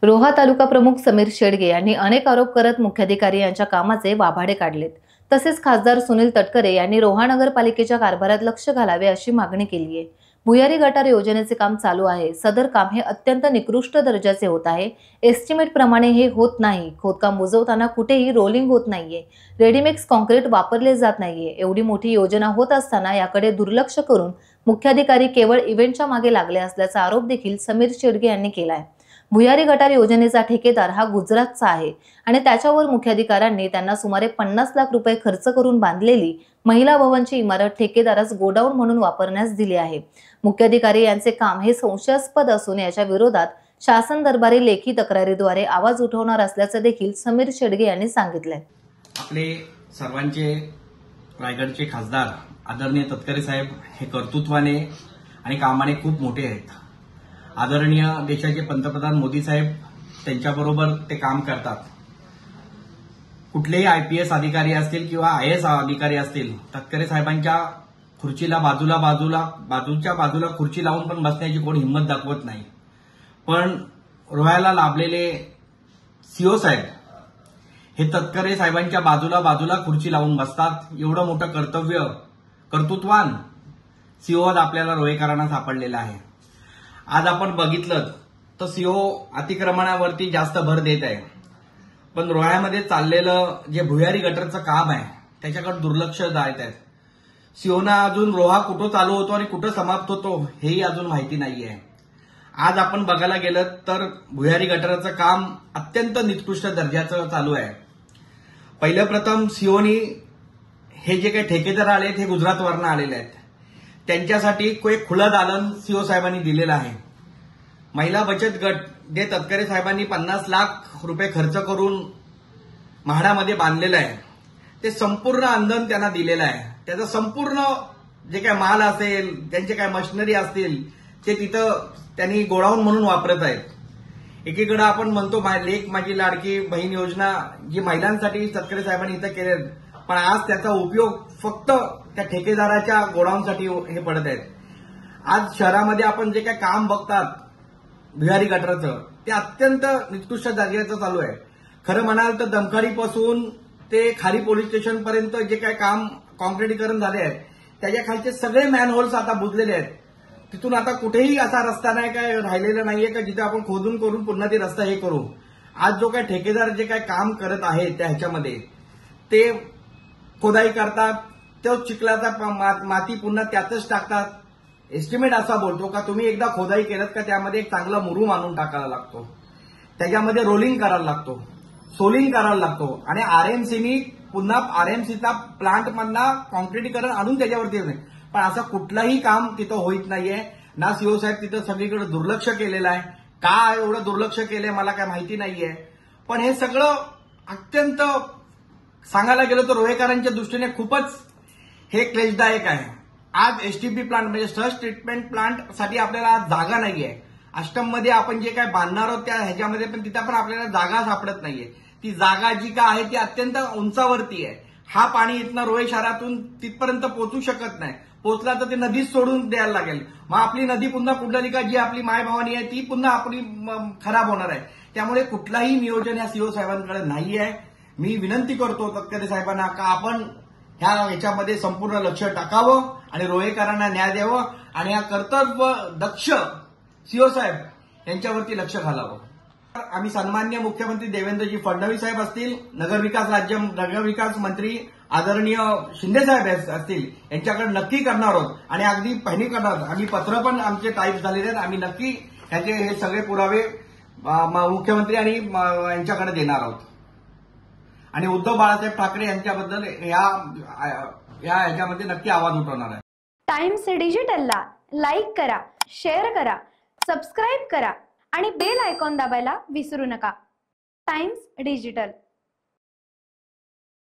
रोहा तालुका प्रमुख समीर शेडगे यांनी अनेक आरोप करत मुख्याधिकारी यांच्या कामाचे वाभाडे काढलेत। तसेच खासदार सुनील तटकरे यांनी रोहा नगरपालिकेच्या कारभारात लक्ष घालावे अशी मागणी केली आहे। भुयारी गटार योजनेचे काम चालू आहे। सदर काम हे अत्यंत निकृष्ट दर्जाचे होत आहे। एस्टिमेट प्रमाणे हे होत नाही। खोदकाम बुजवताना कुठेही रोलिंग होत नाहीये। रेडीमिक्स कॉन्क्रीट वापरले जात नाहीये। एवढी मोठी योजना होत असताना याकडे दुर्लक्ष करून मुख्याधिकारी केवळ इव्हेंटच्या मागे लागले असल्याचा आरोप देखील समीर शेडगे यांनी केला आहे। भुयारी गटार योजनेचा ठेकेदार हा गुजरातचा आहे आणि त्याच्यावर मुख्याधिकाऱ्यांनी त्यांना सुमारे 50 लाख रुपये खर्च करून बांधलेली महिला भवनची इमारत ठेकेदारास गोडाऊन म्हणून वापरण्यास दिली आहे। मुख्याधिकारी यांचे काम हे संशयास्पद असून याच्या विरोधात शासन दरबारी लेखी तक्रारीद्वारे आवाज उठवणार असल्याचे देखील समीर शेडगे यांनी सांगितले। आपले सर्वांचे रायगडचे खासदार आदरणीय तटकरे साहेब हे कर्तृत्वाने आणि कामाने खूप मोठे आहेत। आदरणीय देशाचे पंतप्रधान मोदी साहेब त्यांच्याबरोबर ते काम करतात। कुठलेही आयपीएस अधिकारी असतील किंवा आयएएस अधिकारी असतील, तटकरे साहेबांच्या खुर्चीला बाजूच्या बाजूला खुर्ची लावून पण बसण्याची कोण हिंमत दाखवत नाही। पण रोह्याला लाभलेले सीओ साहेब हे तटकरे साहेबांच्या बाजूला खुर्ची लावून बसतात। एवढं मोठं कर्तृत्वान सीओ आपल्याला रोहेकरांना सापडलेला आहे। आज आपण बघितलं तर सीओ अतिक्रमणावरती जास्त भर देत आहे, पण रोह्यामध्ये चाललेलं जे भुयारी गटरचं काम आहे त्याच्याकडे दुर्लक्ष जात आहे। सीओना अजून रोहा कुठं चालू होतो आणि कुठं समाप्त होतो हेही अजून माहिती नाहीये। आज आपण बघायला गेलं तर भुयारी गटरचं काम अत्यंत निकृष्ट दर्जाचं चालू आहे। पहिलं प्रथम सीओनी हे जे काही ठेकेदार आले हे गुजरातवरून आलेले आहेत, त्यांच्यासाठी एक खुलं दालन सीओ साहेबांनी दिलेलं आहे। महिला बचत गट जे तटकरे साहेबांनी 50 लाख रुपये खर्च करून म्हाडामध्ये बांधलेलं आहे, ते संपूर्ण अंधन त्यांना दिलेलं आहे। त्याचा संपूर्ण जे काय माल असेल, त्यांचे काय मशिनरी असतील, ते तिथं त्यांनी गोडाऊन म्हणून वापरत आहेत। एकीकडे आपण म्हणतो लेक माझी लाडकी बहीण योजना जी महिलांसाठी तटकरे साहेबांनी इथं केले, पण आज त्याचा उपयोग फक्त त्या ठेकेदाराच्या गोडाऊनसाठी हे पडत आहेत। आज शहरामध्ये आपण जे काही काम बघतात भुयारी गटरचं, ते अत्यंत निकृष्ट दर्जाचं चालू आहे। खरं म्हणाल तर दमखाडीपासून ते खाली पोलीस स्टेशन पर्यंत जे काही काम कॉन्क्रिटीकरण झाले आहे, त्याच्या खालचे सगळे मॅनहोल्स आता बुजलेले आहेत। तिथून आता कुठेही असा रस्ता नाही काय राहिलेला नाहीये का जिथे आपण खोदून करून पुन्हा ते रस्ता हे करू। आज जो काही ठेकेदार जे काही काम करत आहे त्या ह्याच्यामध्ये ते खोदाई करतात, तो चिखलाचा माती पुन्हा त्यातच टाकतात। एस्टिमेट असा बोलतो का तुम्ही एकदा खोदाई केलं का त्यामध्ये एक चांगला मुरूम आणून टाकायला लागतो, त्याच्यामध्ये रोलिंग करायला लागतो, सोलिंग करायला लागतो आणि आरएमसीनी पुन्हा आरएमसीचा प्लांट मधला कॉन्क्रिटीकरण आणून त्याच्यावरती येते। पण असं कुठलंही काम तिथं होत नाहीये ना। सीओ साहेब तिथं सगळीकडे दुर्लक्ष केलेलं आहे। का एवढं दुर्लक्ष केलंय मला काय माहिती नाहीये, पण हे सगळं अत्यंत सांगायला गेलं तर रोहेकरांच्या दृष्टीने खूपच हे क्लेशदायक आहे। आज एसटीपी प्लांट म्हणजे सर्च ट्रीटमेंट प्लांट साठी आपल्याला आज जागा नाहीये। अष्टममध्ये आपण जे काय बांधणार आहोत त्या ह्याच्यामध्ये पण तिथं पण आपल्याला जागा सापडत नाहीये। ती जागा जी का आहे ती अत्यंत उंचावरती आहे। हा पाणी इथनं रोहे शहरातून तिथपर्यंत पोहोचू शकत नाही। पोहोचला तर ते नदीच सोडून द्यायला लागेल। मग आपली नदी पुन्हा कुठली का जी आपली मायभवानी आहे ती पुन्हा आपली खराब होणार आहे। त्यामुळे कुठलाही नियोजन या सीओ साहेबांकडे नाही आहे। मी विनंती करतो तटकरे साहेबांना का आपण ह्याच्यामध्ये संपूर्ण लक्ष टाकावं आणि रोहेकरांना न्याय द्यावं आणि या कर्तव्य दक्ष सीओ साहेब यांच्यावरती लक्ष घालावं। आम्ही सन्माननीय मुख्यमंत्री देवेंद्रजी फडणवीस साहेब असतील, नगरविकास मंत्री आदरणीय शिंदे साहेब असतील, यांच्याकडे नक्की करणार आहोत आणि अगदी पाहणी करणार आहोत। आम्ही पत्र पण आमचे टाईप झालेले आहेत। आम्ही नक्की ह्याचे हे सगळे पुरावे मुख्यमंत्री आणि यांच्याकडे देणार आहोत आणि उद्धव बाळासाहेब ठाकरे यांच्याबद्दल ह्याच्यामध्ये नक्की आवाज उठवणार आहे। टाइम्स डिजिटलला लाईक करा, शेअर करा, सबस्क्राईब करा आणि बेल आयकॉन दाबायला विसरू नका। Times digital.